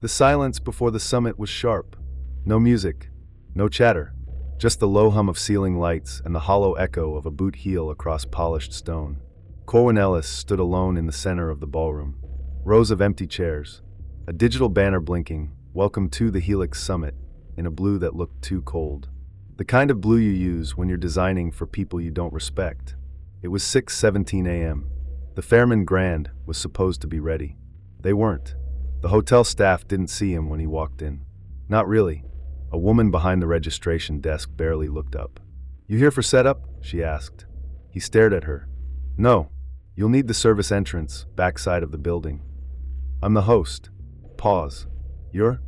The silence before the summit was sharp. No music, no chatter, just the low hum of ceiling lights and the hollow echo of a boot heel across polished stone. Corwin Ellis stood alone in the center of the ballroom. Rows of empty chairs, a digital banner blinking, "Welcome to the Helix Summit," in a blue that looked too cold. The kind of blue you use when you're designing for people you don't respect. It was 6:17 a.m. The Fairman Grand was supposed to be ready. They weren't. The hotel staff didn't see him when he walked in. Not really. A woman behind the registration desk barely looked up. "You here for setup?" she asked. He stared at her. "No. You'll need the service entrance, backside of the building." "I'm the host." Pause. "You're?"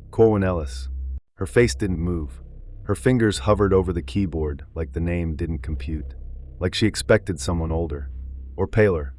"Corwin Ellis." Her face didn't move. Her fingers hovered over the keyboard like the name didn't compute. Like she expected someone older. Or paler.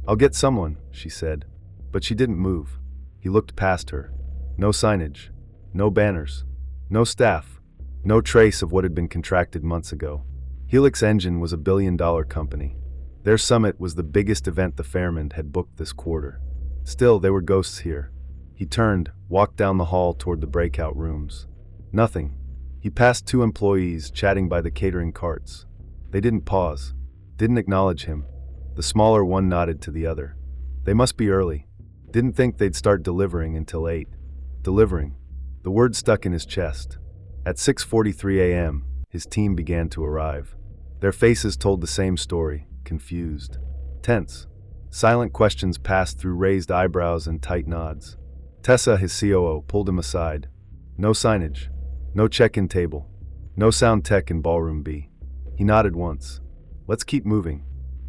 "I'll get someone," she said. But she didn't move. He looked past her. No signage. No banners. No staff. No trace of what had been contracted months ago. Helix Engine was a billion-dollar company. Their summit was the biggest event the Fairman had booked this quarter. Still, there were ghosts here. He turned, walked down the hall toward the breakout rooms. Nothing. He passed two employees chatting by the catering carts. They didn't pause. Didn't acknowledge him. The smaller one nodded to the other. They must be early. Didn't think they'd start delivering until 8. Delivering. The word stuck in his chest. At 6:43 a.m., his team began to arrive. Their faces told the same story, confused. Tense. Silent questions passed through raised eyebrows and tight nods. Tessa, his COO, pulled him aside. No signage. No check-in table. No sound tech in Ballroom B. He nodded once. "Let's keep moving."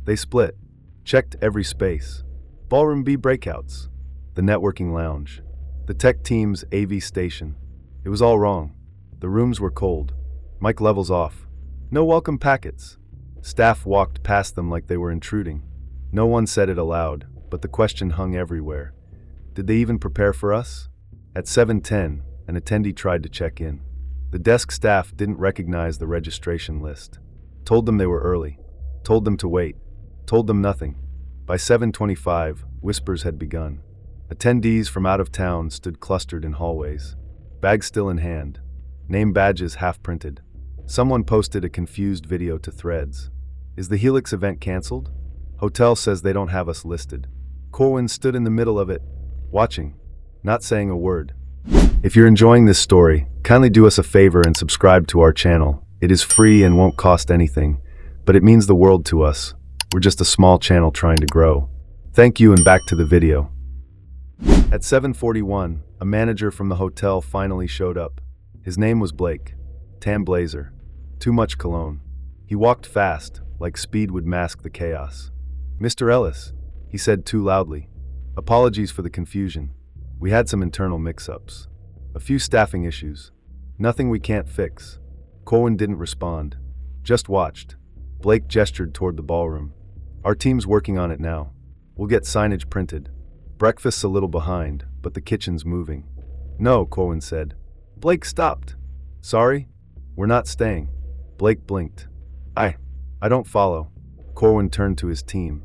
They split. Checked every space. Ballroom B breakouts. The networking lounge. The tech team's AV station. It was all wrong. The rooms were cold. Mic levels off. No welcome packets. Staff walked past them like they were intruding. No one said it aloud, but the question hung everywhere. Did they even prepare for us? At 7:10, an attendee tried to check in. The desk staff didn't recognize the registration list. Told them they were early. Told them to wait. Told them nothing. By 7:25, whispers had begun. Attendees from out of town stood clustered in hallways. Bags still in hand. Name badges half-printed. Someone posted a confused video to Threads. "Is the Helix event canceled? Hotel says they don't have us listed." Corwin stood in the middle of it, watching, not saying a word. If you're enjoying this story, kindly do us a favor and subscribe to our channel. It is free and won't cost anything, but it means the world to us. We're just a small channel trying to grow. Thank you, and back to the video. At 7:41, a manager from the hotel finally showed up. His name was Blake. Tan blazer. Too much cologne. He walked fast, like speed would mask the chaos. "Mr. Ellis," he said too loudly. "Apologies for the confusion. We had some internal mix-ups. A few staffing issues. Nothing we can't fix." Corwin didn't respond. Just watched. Blake gestured toward the ballroom. "Our team's working on it now. We'll get signage printed. Breakfast's a little behind, but the kitchen's moving." "No," Corwin said. Blake stopped. "Sorry? We're not staying." Blake blinked. I don't follow." Corwin turned to his team.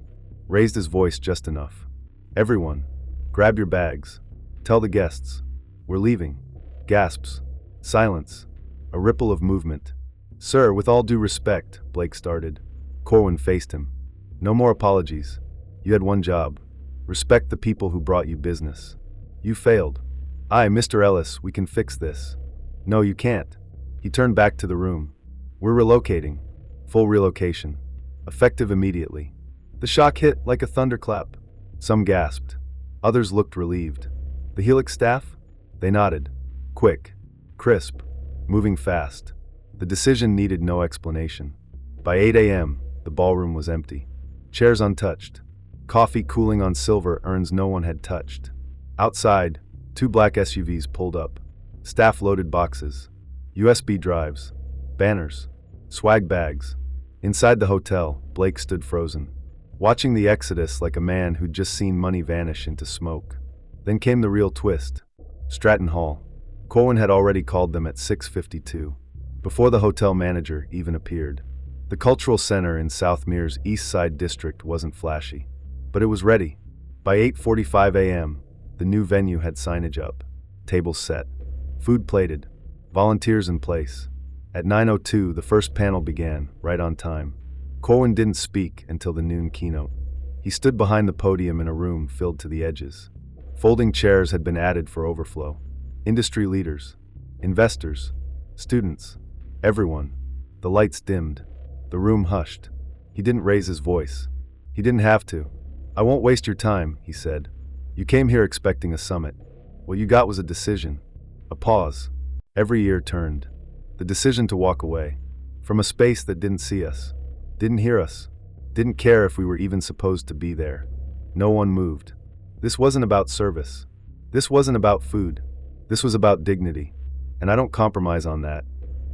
Raised his voice just enough. "Everyone, grab your bags. Tell the guests. We're leaving." Gasps. Silence. A ripple of movement. "Sir, with all due respect," Blake started. Corwin faced him. "No more apologies. You had one job. Respect the people who brought you business. You failed." Mr. Ellis, we can fix this." "No, you can't." He turned back to the room. "We're relocating. Full relocation. Effective immediately." The shock hit like a thunderclap. Some gasped. Others looked relieved. "The Helix staff?" They nodded. Quick. Crisp. Moving fast. The decision needed no explanation. By 8 a.m., the ballroom was empty. Chairs untouched. Coffee cooling on silver urns no one had touched. Outside, 2 black SUVs pulled up. Staff loaded boxes. USB drives. Banners. Swag bags. Inside the hotel, Blake stood frozen, watching the exodus like a man who'd just seen money vanish into smoke. Then came the real twist. Stratton Hall. Corwin had already called them at 6:52, before the hotel manager even appeared. The cultural center in South Mere's East Side district wasn't flashy, but it was ready. By 8:45 a.m., the new venue had signage up. tables set, food plated, volunteers in place. At 9:02, the first panel began, right on time. Corwin didn't speak until the noon keynote. He stood behind the podium in a room filled to the edges. Folding chairs had been added for overflow. Industry leaders, investors, students, everyone. The lights dimmed. The room hushed. He didn't raise his voice. He didn't have to. "I won't waste your time," he said. "You came here expecting a summit. What you got was a decision." A pause. Every ear turned. The decision to walk away. From a space that didn't see us, didn't hear us, didn't care if we were even supposed to be there. No one moved. This wasn't about service. This wasn't about food. This was about dignity. And I don't compromise on that.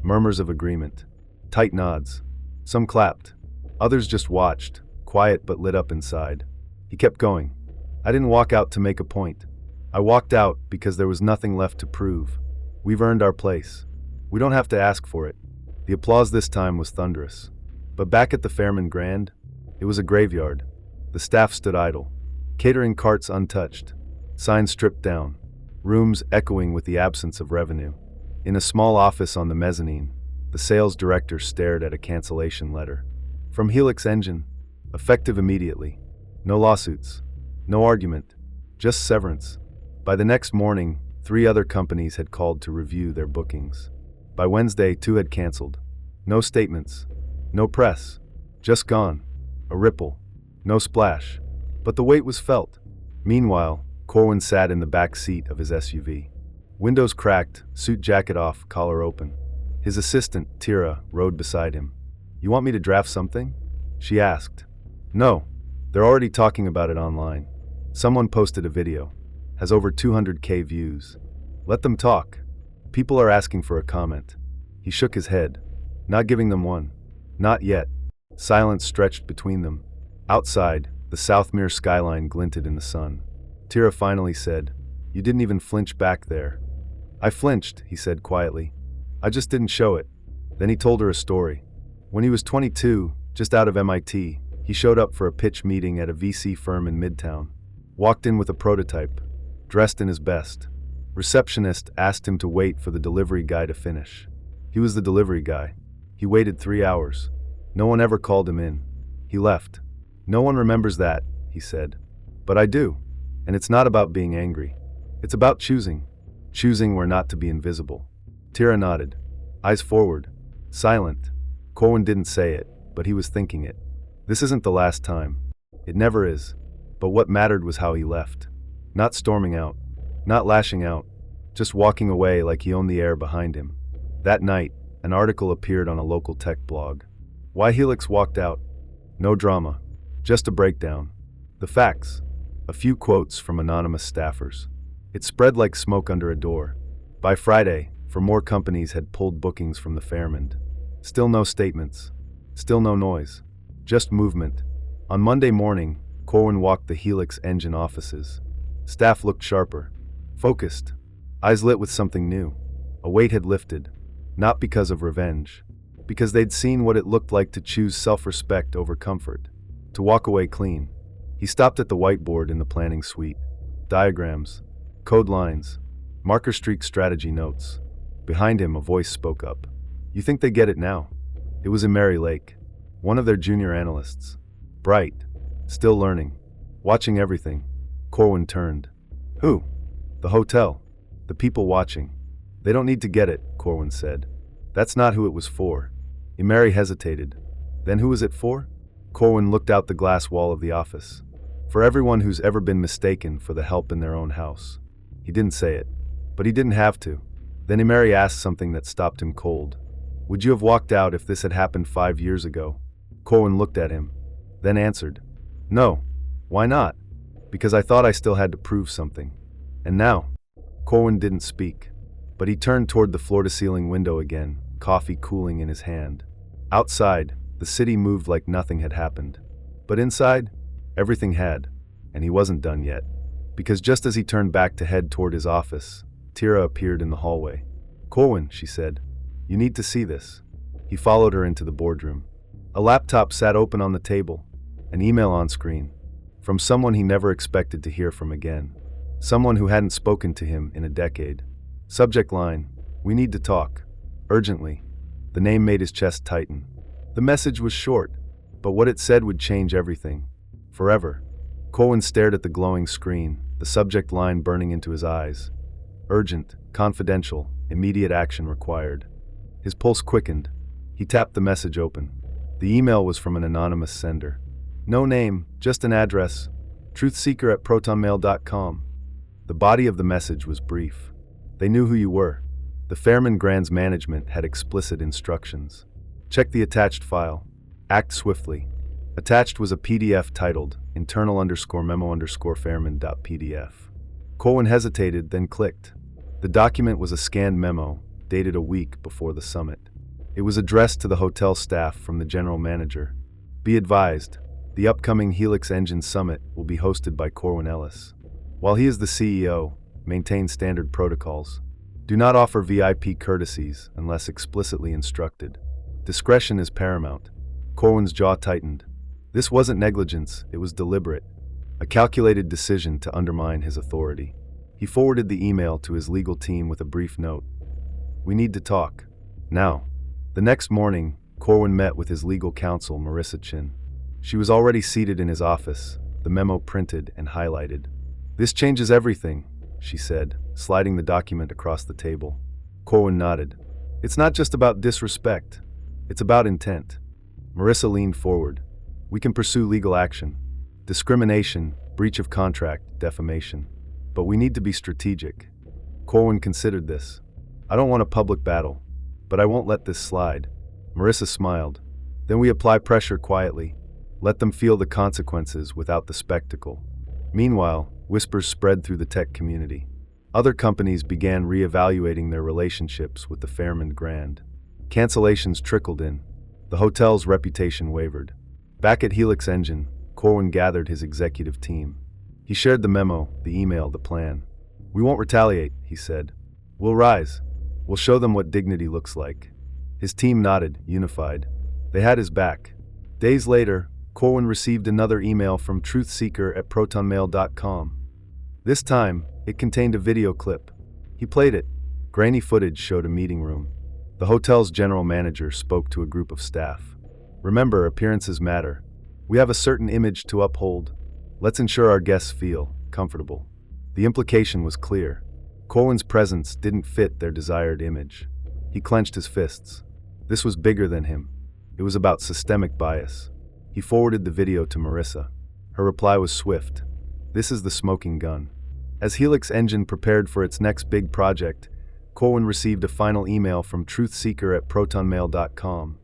Murmurs of agreement. Tight nods. Some clapped. Others just watched, quiet but lit up inside. He kept going. I didn't walk out to make a point. I walked out because there was nothing left to prove. We've earned our place. We don't have to ask for it. The applause this time was thunderous. But back at the Fairman Grand, it was a graveyard. The staff stood idle. Catering carts untouched. Signs stripped down. Rooms echoing with the absence of revenue. In a small office on the mezzanine, the sales director stared at a cancellation letter. From Helix Engine, effective immediately. No lawsuits. No argument. Just severance. By the next morning, 3 other companies had called to review their bookings. By Wednesday, 2 had canceled. No statements. No press. Just gone. A ripple. No splash. But the weight was felt. Meanwhile, Corwin sat in the back seat of his SUV. Windows cracked, suit jacket off, collar open. His assistant, Tira, rode beside him. "You want me to draft something?" she asked. "No. They're already talking about it online. Someone posted a video. Has over 200K views. Let them talk. People are asking for a comment." He shook his head. Not giving them one. Not yet. Silence stretched between them. Outside, the Southmere skyline glinted in the sun. Tira finally said, "You didn't even flinch back there." "I flinched," he said quietly. "I just didn't show it." Then he told her a story. When he was 22, just out of MIT, he showed up for a pitch meeting at a VC firm in Midtown. Walked in with a prototype, dressed in his best. Receptionist asked him to wait for the delivery guy to finish. He was the delivery guy. He waited 3 hours. No one ever called him in. He left. "No one remembers that," he said. "But I do. And it's not about being angry. It's about choosing. Choosing where not to be invisible." Tira nodded. Eyes forward. Silent. Corwin didn't say it, but he was thinking it. This isn't the last time. It never is. But what mattered was how he left. Not storming out. Not lashing out. Just walking away like he owned the air behind him. That night, an article appeared on a local tech blog. Why Helix walked out. No drama. Just a breakdown. The facts. A few quotes from anonymous staffers. It spread like smoke under a door. By Friday, 4 more companies had pulled bookings from the Fairmont. Still no statements. Still no noise. Just movement. On Monday morning, Corwin walked the Helix Engine offices. Staff looked sharper. Focused. Eyes lit with something new. A weight had lifted. Not because of revenge. Because they'd seen what it looked like to choose self-respect over comfort. To walk away clean. He stopped at the whiteboard in the planning suite. Diagrams. Code lines. Marker streak strategy notes. Behind him, a voice spoke up. "You think they get it now?" It was Mary Lake, one of their junior analysts. Bright. Still learning. Watching everything. Corwin turned. "Who?" "The hotel. The people watching." "They don't need to get it," Corwin said. "That's not who it was for." Mary hesitated. "Then who is it for?" Corwin looked out the glass wall of the office. "For everyone who's ever been mistaken for the help in their own house." He didn't say it. But he didn't have to. Then Mary asked something that stopped him cold. "Would you have walked out if this had happened 5 years ago?" Corwin looked at him. Then answered. "No. Why not?" "Because I thought I still had to prove something. And now?" Corwin didn't speak. But he turned toward the floor-to-ceiling window again, coffee cooling in his hand. Outside, the city moved like nothing had happened. But inside, everything had. And he wasn't done yet. Because just as he turned back to head toward his office, Tira appeared in the hallway. "Corwin," she said, "you need to see this." He followed her into the boardroom. A laptop sat open on the table, an email on screen, from someone he never expected to hear from again. someone who hadn't spoken to him in a decade. Subject line: "We need to talk. Urgently." The name made his chest tighten. The message was short, but what it said would change everything. Forever. Corwin stared at the glowing screen, the subject line burning into his eyes. Urgent, confidential, immediate action required. His pulse quickened. He tapped the message open. The email was from an anonymous sender. No name, just an address. truthseeker@protonmail.com. The body of the message was brief. They knew who you were. The Fairman Grand's management had explicit instructions. Check the attached file. Act swiftly. Attached was a PDF titled internal_memo_fairman.pdf. Corwin hesitated, then clicked. The document was a scanned memo, dated a week before the summit. It was addressed to the hotel staff from the general manager. Be advised, the upcoming Helix Engine summit will be hosted by Corwin Ellis. While he is the CEO, maintain standard protocols. Do not offer VIP courtesies unless explicitly instructed. Discretion is paramount. Corwin's jaw tightened. This wasn't negligence, it was deliberate. A calculated decision to undermine his authority. He forwarded the email to his legal team with a brief note. We need to talk. Now. The next morning, Corwin met with his legal counsel, Marissa Chin. She was already seated in his office, the memo printed and highlighted. This changes everything, she said, sliding the document across the table. Corwin nodded. It's not just about disrespect. It's about intent. Marissa leaned forward. We can pursue legal action. Discrimination, breach of contract, defamation. But we need to be strategic. Corwin considered this. I don't want a public battle, but I won't let this slide. Marissa smiled. Then we apply pressure quietly. Let them feel the consequences without the spectacle. Meanwhile, whispers spread through the tech community. Other companies began re-evaluating their relationships with the Fairman Grand. Cancellations trickled in. The hotel's reputation wavered. Back at Helix Engine, Corwin gathered his executive team. He shared the memo, the email, the plan. We won't retaliate, he said. We'll rise. We'll show them what dignity looks like. His team nodded, unified. They had his back. Days later, Corwin received another email from truthseeker@protonmail.com. This time, it contained a video clip. He played it. Grainy footage showed a meeting room. The hotel's general manager spoke to a group of staff. Remember, appearances matter. We have a certain image to uphold. Let's ensure our guests feel comfortable. The implication was clear. Corwin's presence didn't fit their desired image. He clenched his fists. This was bigger than him. It was about systemic bias. He forwarded the video to Marissa. Her reply was swift. This is the smoking gun. As Helix Engine prepared for its next big project, Corwin received a final email from truthseeker@protonmail.com.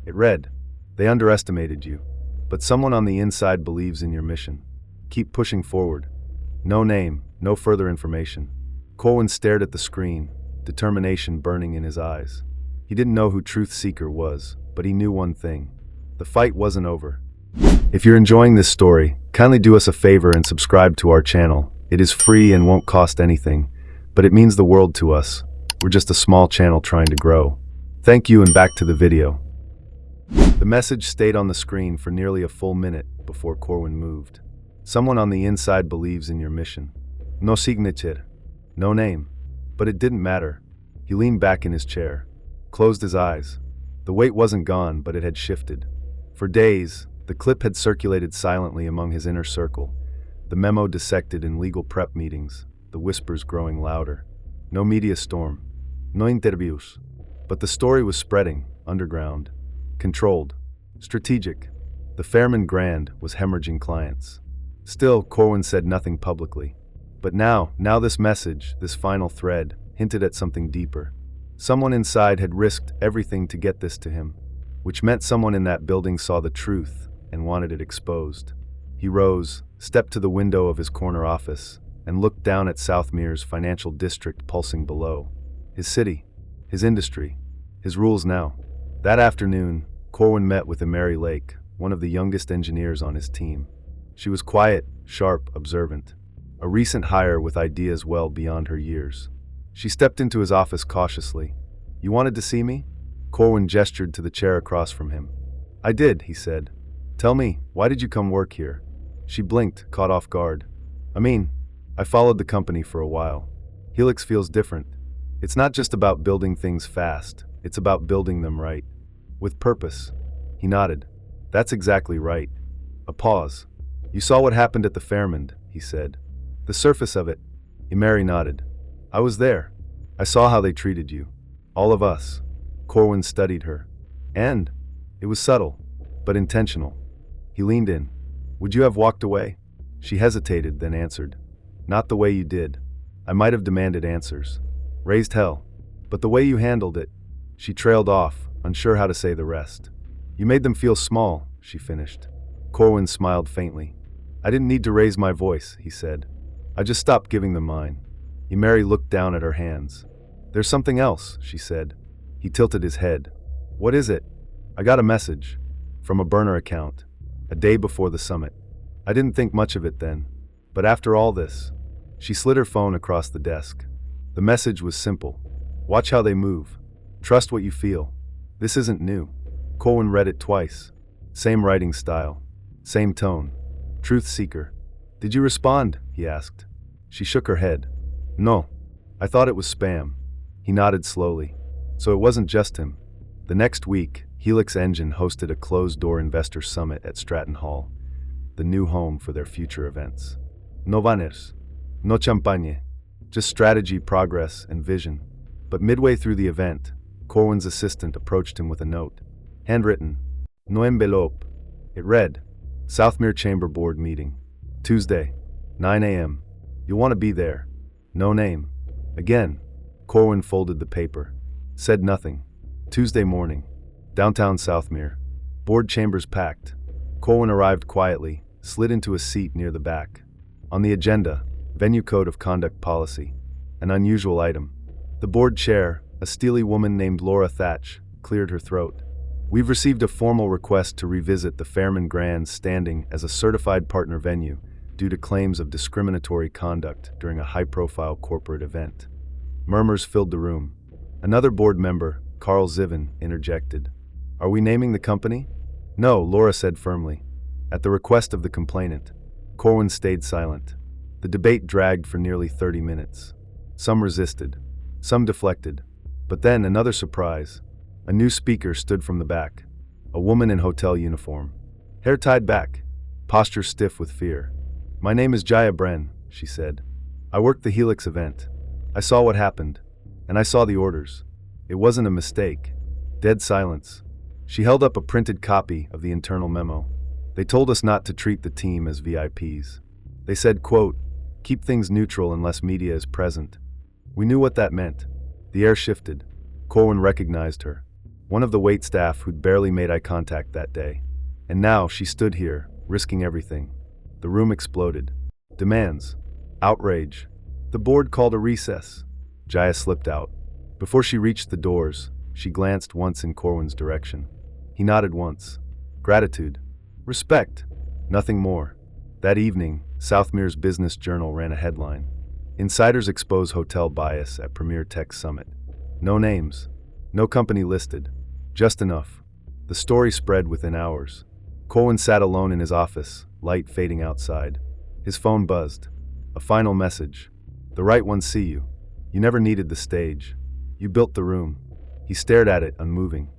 It read, They underestimated you, but someone on the inside believes in your mission. Keep pushing forward. No name, no further information. Corwin stared at the screen, determination burning in his eyes. He didn't know who Truth Seeker was, but he knew one thing. The fight wasn't over. If you're enjoying this story, kindly do us a favor and subscribe to our channel. It is free and won't cost anything, but it means the world to us. We're just a small channel trying to grow. Thank you, and back to the video. The message stayed on the screen for nearly a full minute before Corwin moved. Someone on the inside believes in your mission. No signature. No name. But it didn't matter. He leaned back in his chair, closed his eyes. The weight wasn't gone, but it had shifted. For days, the clip had circulated silently among his inner circle, the memo dissected in legal prep meetings, the whispers growing louder. No media storm. No interviews. But the story was spreading, underground, controlled, strategic. The Fairman Grand was hemorrhaging clients. Still, Corwin said nothing publicly. But now this message, this final thread, hinted at something deeper. Someone inside had risked everything to get this to him, which meant someone in that building saw the truth and wanted it exposed. He rose, stepped to the window of his corner office, and looked down at Southmere's financial district pulsing below. His city, his industry, his rules now. That afternoon, Corwin met with Mary Lake, one of the youngest engineers on his team. She was quiet, sharp, observant. A recent hire with ideas well beyond her years. She stepped into his office cautiously. You wanted to see me? Corwin gestured to the chair across from him. I did, he said. Tell me, why did you come work here? She blinked, caught off guard. I mean, I followed the company for a while. Helix feels different. It's not just about building things fast, it's about building them right. With purpose. He nodded. That's exactly right. A pause. You saw what happened at the Fairmond, he said. The surface of it. Mary nodded. I was there. I saw how they treated you. All of us. Corwin studied her. And it was subtle, but intentional. He leaned in. Would you have walked away? She hesitated, then answered. Not the way you did. I might have demanded answers. Raised hell. But the way you handled it. She trailed off, unsure how to say the rest. You made them feel small, she finished. Corwin smiled faintly. I didn't need to raise my voice, he said. I just stopped giving them mine. Mary looked down at her hands. There's something else, she said. He tilted his head. What is it? I got a message. From a burner account. A day before the summit. I didn't think much of it then. But after all this. She slid her phone across the desk. The message was simple. Watch how they move. Trust what you feel. This isn't new. Corwin read it twice. Same writing style. Same tone. Truth seeker. Did you respond? He asked. She shook her head. No. I thought it was spam. He nodded slowly. So it wasn't just him. The next week, Helix Engine hosted a closed-door investor summit at Stratton Hall, the new home for their future events. No banners. No champagne. Just strategy, progress, and vision. But midway through the event, Corwin's assistant approached him with a note. Handwritten. No envelope. It read, Southmere Chamber Board meeting. Tuesday, 9 a.m. You'll want to be there. No name. Again. Corwin folded the paper. Said nothing. Tuesday morning. Downtown Southmere. Board chambers packed. Corwin arrived quietly, slid into a seat near the back. On the agenda, Venue Code of Conduct Policy. An unusual item. The board chair, a steely woman named Laura Thatch, cleared her throat. We've received a formal request to revisit the Fairmond Grand's standing as a certified partner venue due to claims of discriminatory conduct during a high-profile corporate event. Murmurs filled the room. Another board member, Carl Zivin, interjected. Are we naming the company? No, Laura said firmly. At the request of the complainant. Corwin stayed silent. The debate dragged for nearly 30 minutes. Some resisted. Some deflected. But then another surprise. A new speaker stood from the back. A woman in hotel uniform. Hair tied back. Posture stiff with fear. My name is Jaya Bren, she said. I worked the Helix event. I saw what happened. And I saw the orders. It wasn't a mistake. Dead silence. She held up a printed copy of the internal memo. They told us not to treat the team as VIPs. They said, quote, keep things neutral unless media is present. We knew what that meant. The air shifted. Corwin recognized her. One of the wait staff who'd barely made eye contact that day. And now she stood here, risking everything. The room exploded. Demands. Outrage. The board called a recess. Jaya slipped out. Before she reached the doors, she glanced once in Corwin's direction. He nodded once. Gratitude. Respect. Nothing more. That evening, Southmere's Business Journal ran a headline. Insiders expose hotel bias at Premier Tech Summit. No names. No company listed. Just enough. The story spread within hours. Corwin sat alone in his office, light fading outside. His phone buzzed. A final message. The right ones see you. You never needed the stage. You built the room. He stared at it, unmoving.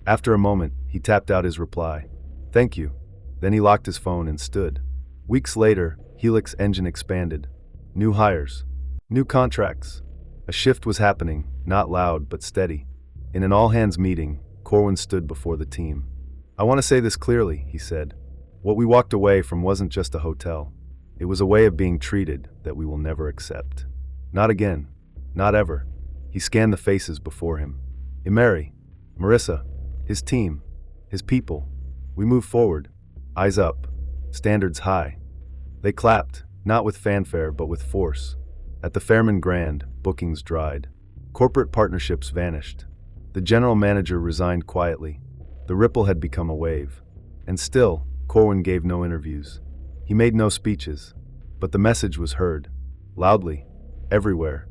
After a moment, he tapped out his reply. Thank you. Then he locked his phone and stood. Weeks later, Helix Engine expanded. New hires. New contracts. A shift was happening, not loud but steady. In an all-hands meeting, Corwin stood before the team. I want to say this clearly, he said. What we walked away from wasn't just a hotel. It was a way of being treated that we will never accept. Not again. Not ever. He scanned the faces before him. Mary, Marissa, his team, his people. We move forward. Eyes up. Standards high. They clapped, not with fanfare but with force. At the Fairmond Grand, bookings dried. Corporate partnerships vanished. The general manager resigned quietly. The ripple had become a wave. And still, Corwin gave no interviews. He made no speeches. But the message was heard. Loudly. Everywhere.